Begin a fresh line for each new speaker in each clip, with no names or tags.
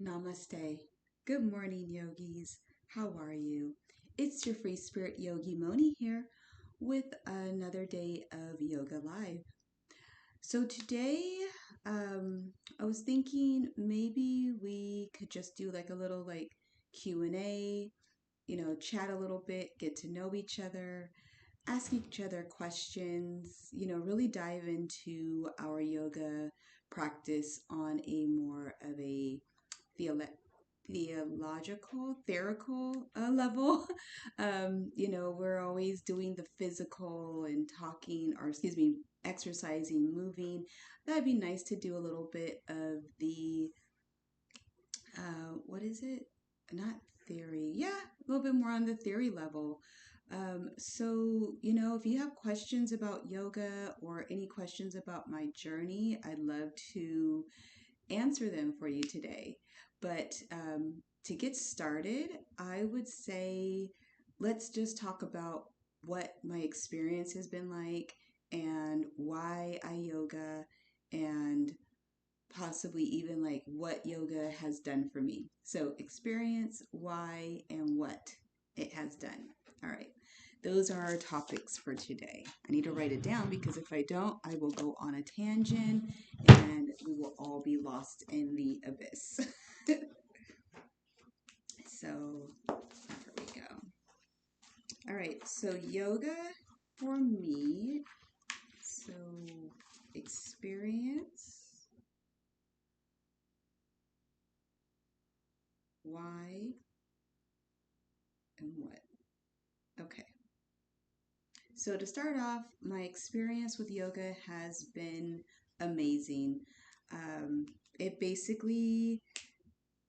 Namaste. Good morning, yogis. How are you? It's your free spirit yogi Moni here with another day of Yoga Live. So today, I was thinking maybe we could just do like a little Q&A, chat a little bit, get to know each other, ask each other questions, really dive into our yoga practice on a more of a theolo- theological, theorical level. We're always doing the physical and talking, or excuse me, exercising, moving. That'd be nice to do a little bit of the, what is it? Not theory. Yeah, a little bit more on the theory level. If you have questions about yoga or any questions about my journey, I'd love to answer them for you today. But to get started, I would say let's just talk about what my experience has been like and why I yoga and possibly even like what yoga has done for me. So, experience, why, and what it has done. All right. Those are our topics for today. I need to write it down because if I don't, I will go on a tangent and we will all be lost in the abyss. So, here we go. All right. So, yoga for me. So, experience, why, and what. Okay. So, to start off, my experience with yoga has been amazing. It basically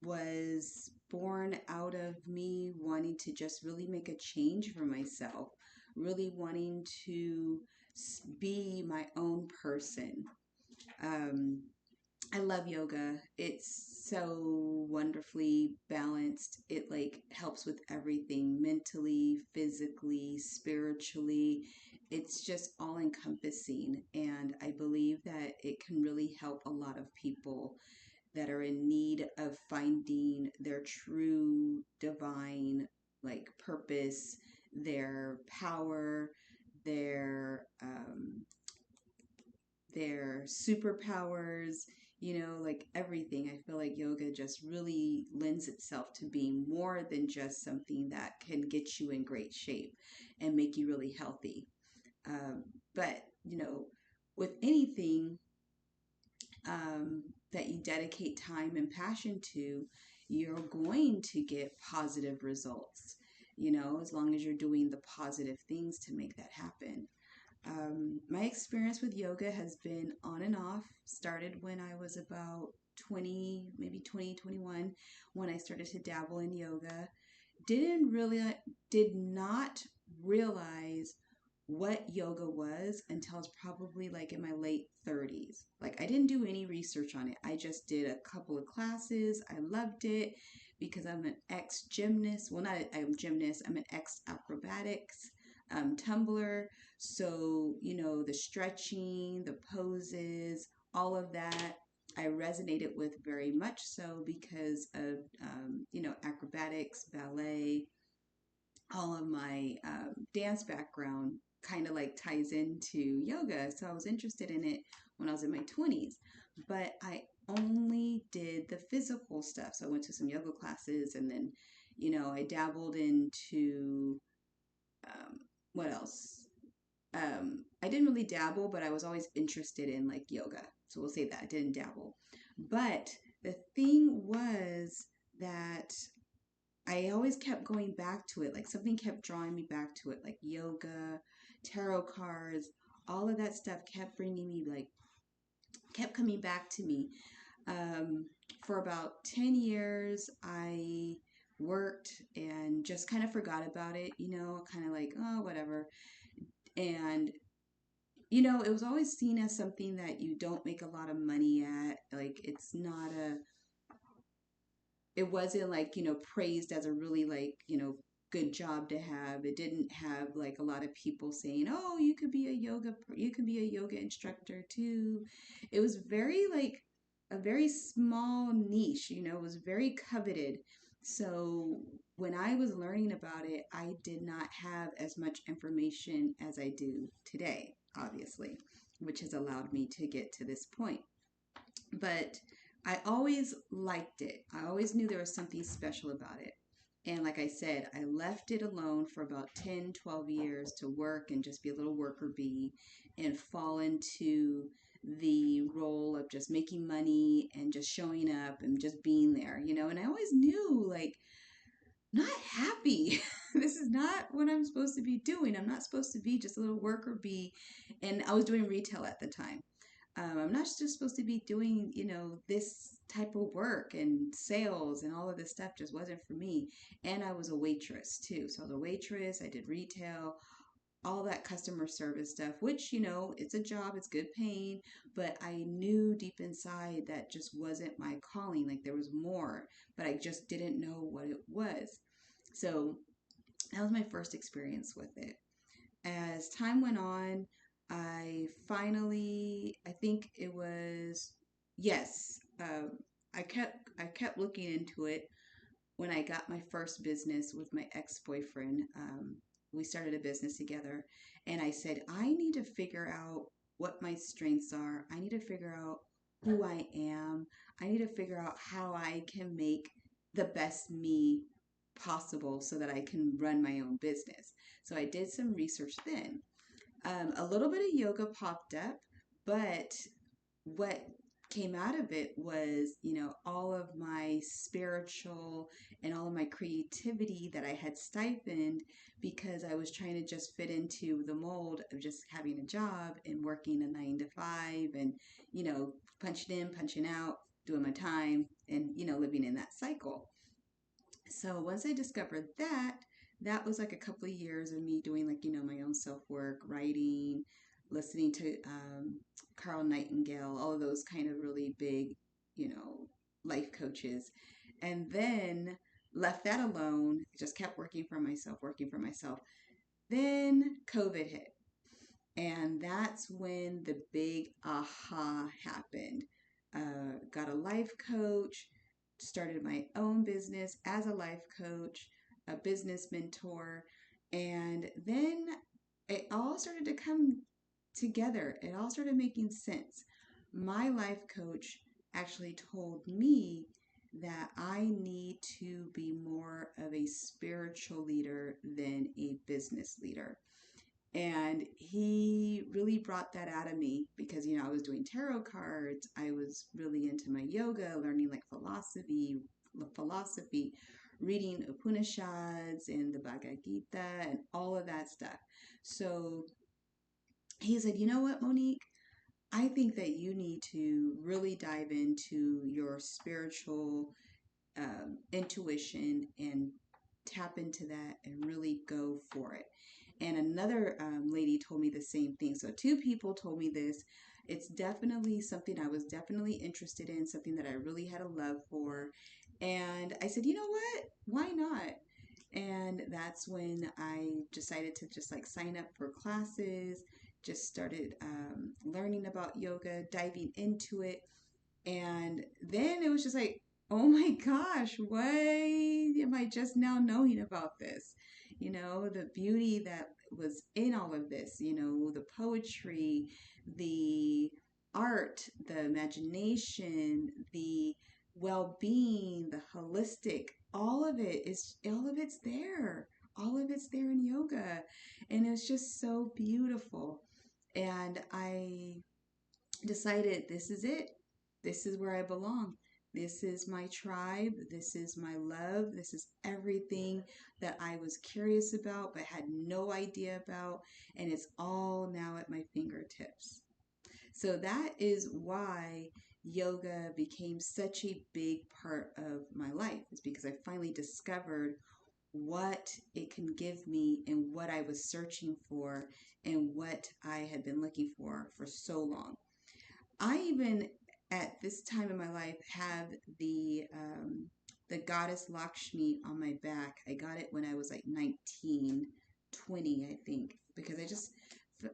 was born out of me wanting to just really make a change for myself, really wanting to be my own person. Um, I love yoga. It's so wonderfully balanced. It like helps with everything mentally, physically, spiritually. It's just all encompassing. And I believe that it can really help a lot of people that are in need of finding their true divine purpose, their power, their their superpowers, like everything. I feel like yoga just really lends itself to being more than just something that can get you in great shape and make you really healthy. Um, but with anything that you dedicate time and passion to, you're going to get positive results, as long as you're doing the positive things to make that happen. My experience with yoga has been on and off. Started when I was about 20, maybe 2021, when I started to dabble in yoga. Did not realize what yoga was until I was probably like in my late 30s. Like I didn't do any research on it. I just did a couple of classes. I loved it because I'm an ex gymnast. Well, not I'm gymnast. I'm an ex acrobatics tumbler. So, the stretching, the poses, all of that, I resonated with very much so because of, acrobatics, ballet, all of my dance background kind of like ties into yoga. So I was interested in it when I was in my 20s, but I only did the physical stuff. So I went to some yoga classes and then, I dabbled into what else? I didn't really dabble, but I was always interested in like yoga. So we'll say that I didn't dabble. But the thing was that I always kept going back to it. Like something kept drawing me back to it, like yoga, tarot cards, all of that stuff kept bringing me, kept coming back to me. Um, for about 10 years, I worked and just kind of forgot about it, kind of like, oh, whatever. And it was always seen as something that you don't make a lot of money at. Like, it wasn't like, praised as a really good job to have. It didn't have like a lot of people saying, oh, you could be a yoga instructor too. It was very like a very small niche, you know, it was very coveted. So when I was learning about it, I did not have as much information as I do today, obviously, which has allowed me to get to this point. But I always liked it. I always knew there was something special about it. And like I said, I left it alone for about 10, 12 years to work and just be a little worker bee and fall into the role of just making money and just showing up and just being there, you know. And I always knew, like, not happy. This is not what I'm supposed to be doing. I'm not supposed to be just a little worker bee. And I was doing retail at the time. I'm not just supposed to be doing, you know, this type of work and sales and all of this stuff just wasn't for me. And I was a waitress too. So I was a waitress, I did retail, all that customer service stuff, which, you know, it's a job, it's good paying, but I knew deep inside that just wasn't my calling. Like there was more, but I just didn't know what it was. So that was my first experience with it. As time went on, I finally, I think it was, yes, I kept looking into it when I got my first business with my ex-boyfriend. We started a business together, and I said, I need to figure out what my strengths are. I need to figure out who I am. I need to figure out how I can make the best me possible so that I can run my own business. So I did some research then. A little bit of yoga popped up, but what came out of it was, you know, all of my spiritual and all of my creativity that I had stifled because I was trying to just fit into the mold of just having a job and working a 9 to 5 and, you know, punching in, punching out, doing my time and, you know, living in that cycle. So once I discovered that, that was like a couple of years of me doing like, you know, my own self work, writing, listening to Carl Nightingale, all of those kind of really big, you know, life coaches. And then left that alone, just kept working for myself, working for myself. Then COVID hit. And that's when the big aha happened. Got a life coach, started my own business as a life coach, a business mentor, and then it all started to come together. It all started making sense. My life coach actually told me that I need to be more of a spiritual leader than a business leader. And he really brought that out of me because, you know, I was doing tarot cards. I was really into my yoga, learning like philosophy, reading Upanishads and the Bhagavad Gita and all of that stuff. So he said, you know what, Monique? I think that you need to really dive into your spiritual intuition and tap into that and really go for it. And another lady told me the same thing. So two people told me this. It's definitely something I was definitely interested in, something that I really had a love for. And I said, you know what? Why not? And that's when I decided to just like sign up for classes, just started learning about yoga, diving into it. And then it was just like, oh my gosh, why am I just now knowing about this? You know, the beauty that was in all of this, you know, the poetry, the art, the imagination, the well-being, the holistic, all of it's there. All of it's there in yoga. And it's just so beautiful. And I decided this is it. This is where I belong. This is my tribe. This is my love. This is everything that I was curious about but had no idea about. And it's all now at my fingertips. So that is why yoga became such a big part of my life. It's because I finally discovered what it can give me and what I was searching for and what I had been looking for so long. I even at this time in my life have the goddess Lakshmi on my back. I got it when I was like 19, 20, I think, because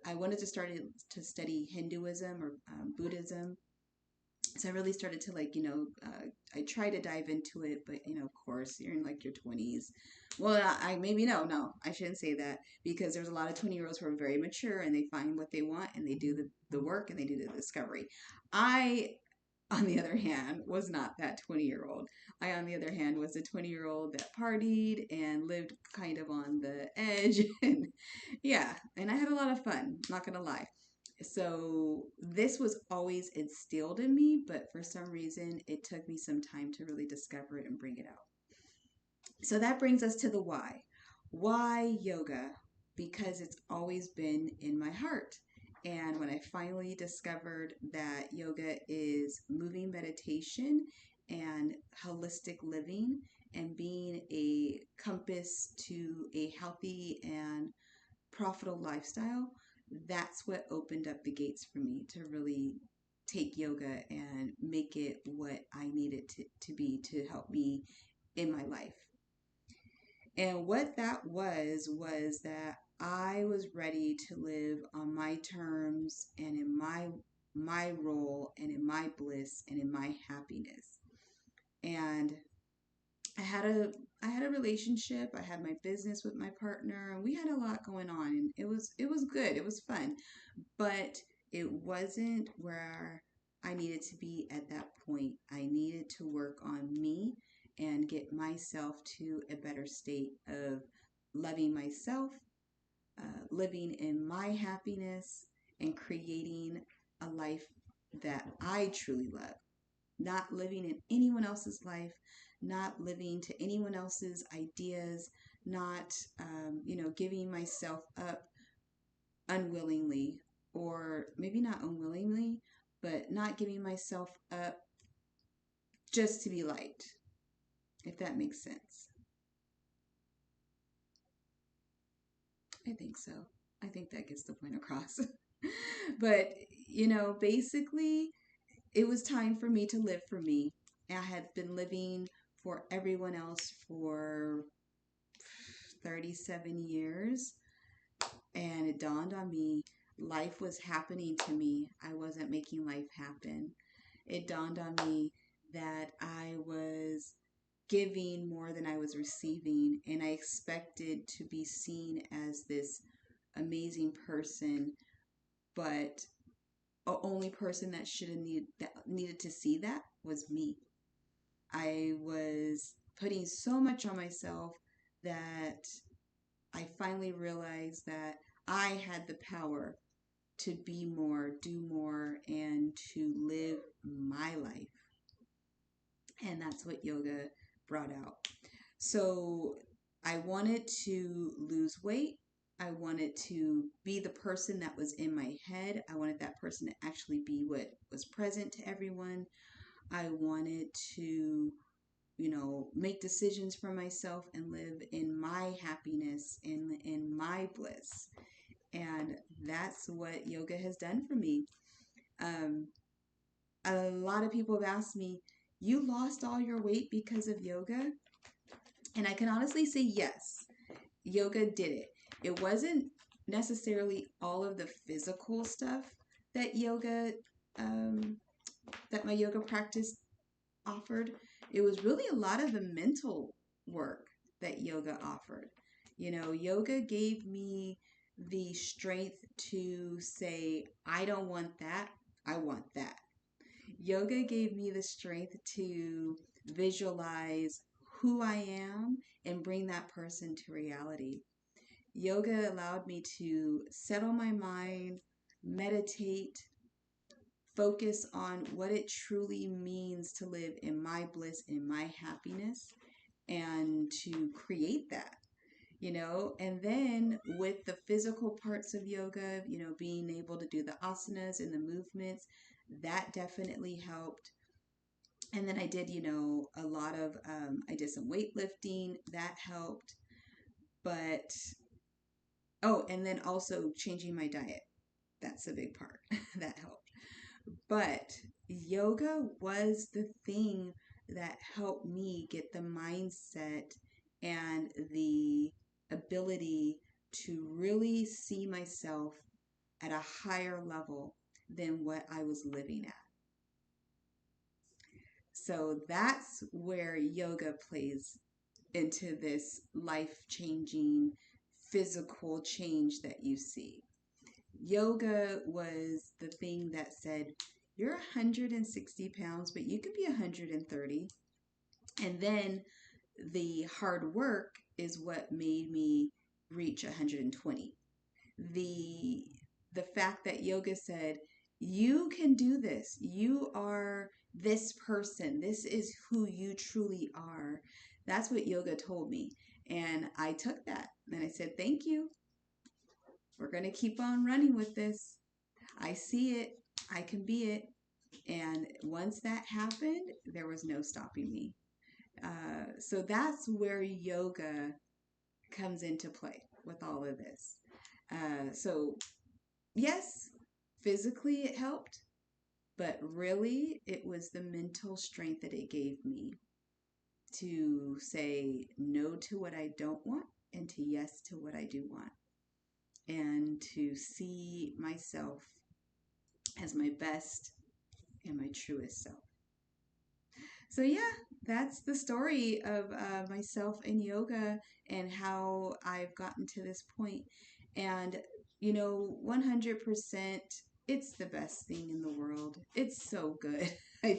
I wanted to start to study Hinduism or Buddhism, So I really started to like, I try to dive into it, but of course, you're in like your 20s. Well, I maybe no, I shouldn't say that, because there's a lot of 20-year-olds who are very mature and they find what they want and they do the work and they do the discovery. I, on the other hand, was not that 20-year-old. I, on the other hand, was a 20-year-old that partied and lived kind of on the edge. And yeah, and I had a lot of fun, not gonna lie. So this was always instilled in me, but for some reason, it took me some time to really discover it and bring it out. So that brings us to the why. Why yoga? Because it's always been in my heart. And when I finally discovered that yoga is moving meditation and holistic living and being a compass to a healthy and profitable lifestyle, that's what opened up the gates for me to really take yoga and make it what I needed to be to help me in my life. And what that was that I was ready to live on my terms and in my role and in my bliss and in my happiness. And I had a I had a relationship, I had my business with my partner, and we had a lot going on, and it was good. It was fun, but it wasn't where I needed to be at that point. I needed to work on me and get myself to a better state of loving myself, living in my happiness, and creating a life that I truly love. Not living in anyone else's life, not living to anyone else's ideas, not, giving myself up unwillingly, or maybe not unwillingly, but not giving myself up just to be liked, if that makes sense. I think so. I think that gets the point across. But, basically, it was time for me to live for me. I had been living for everyone else for 37 years, and it dawned on me life was happening to me. I wasn't making life happen. It dawned on me that I was giving more than I was receiving, and I expected to be seen as this amazing person, but the only person that should have needed to see that was me. I was putting so much on myself that I finally realized that I had the power to be more, do more, and to live my life. And that's what yoga brought out. So I wanted to lose weight. I wanted to be the person that was in my head. I wanted that person to actually be what was present to everyone. I wanted to, make decisions for myself and live in my happiness, in my bliss. And that's what yoga has done for me. Um, a lot of people have asked me, you lost all your weight because of yoga? And I can honestly say yes, yoga did it. It wasn't necessarily all of the physical stuff that um, that my yoga practice offered. It was really a lot of the mental work that yoga offered. Yoga gave me the strength to say, I don't want that, I want that. Yoga gave me the strength to visualize who I am and bring that person to reality. Yoga allowed me to settle my mind, meditate, focus on what it truly means to live in my bliss, in my happiness, and to create that. And then with the physical parts of yoga, being able to do the asanas and the movements, that definitely helped. And then I did, a lot of, I did some weightlifting, that helped. But, oh, and then also changing my diet. That's a big part. That helped. But yoga was the thing that helped me get the mindset and the ability to really see myself at a higher level than what I was living at. So that's where yoga plays into this life changing physical change that you see. Yoga was the thing that said, you're 160 pounds, but you could be 130. And then the hard work is what made me reach 120. The the fact that yoga said, you can do this. You are this person. This is who you truly are. That's what yoga told me. And I took that and I said, thank you. We're going to keep on running with this. I see it. I can be it. And once that happened, there was no stopping me. So that's where yoga comes into play with all of this. So, yes, physically it helped, but really it was the mental strength that it gave me to say no to what I don't want and to yes to what I do want, and to see myself as my best and my truest self. So, yeah, that's the story of myself and yoga and how I've gotten to this point. And, 100%, it's the best thing in the world. It's so good. I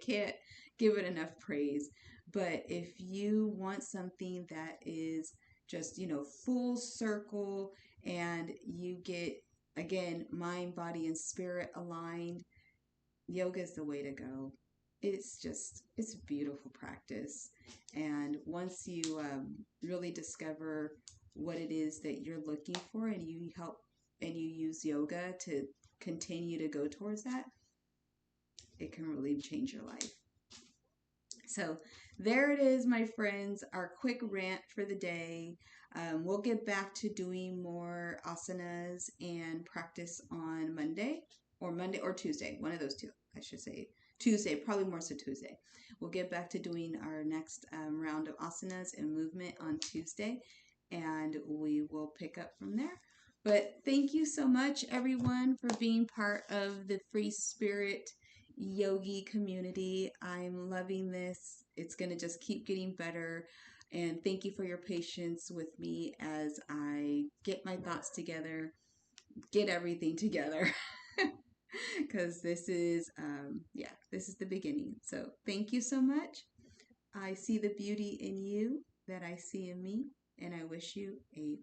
can't give it enough praise. But if you want something that is just, full circle, and you get, again, mind, body, and spirit aligned, yoga is the way to go. It's a beautiful practice. And once you really discover what it is that you're looking for, and you use yoga to continue to go towards that, it can really change your life. So there it is, my friends, our quick rant for the day. We'll get back to doing more asanas and practice on Monday or Tuesday, one of those two, I should say. Tuesday, probably more so Tuesday. We'll get back to doing our next round of asanas and movement on Tuesday, and we will pick up from there. But thank you so much, everyone, for being part of the Free Spirit yogi community. I'm loving this. It's going to just keep getting better. And thank you for your patience with me as I get my thoughts together, get everything together. Because this is the beginning. So thank you so much. I see the beauty in you that I see in me, and I wish you a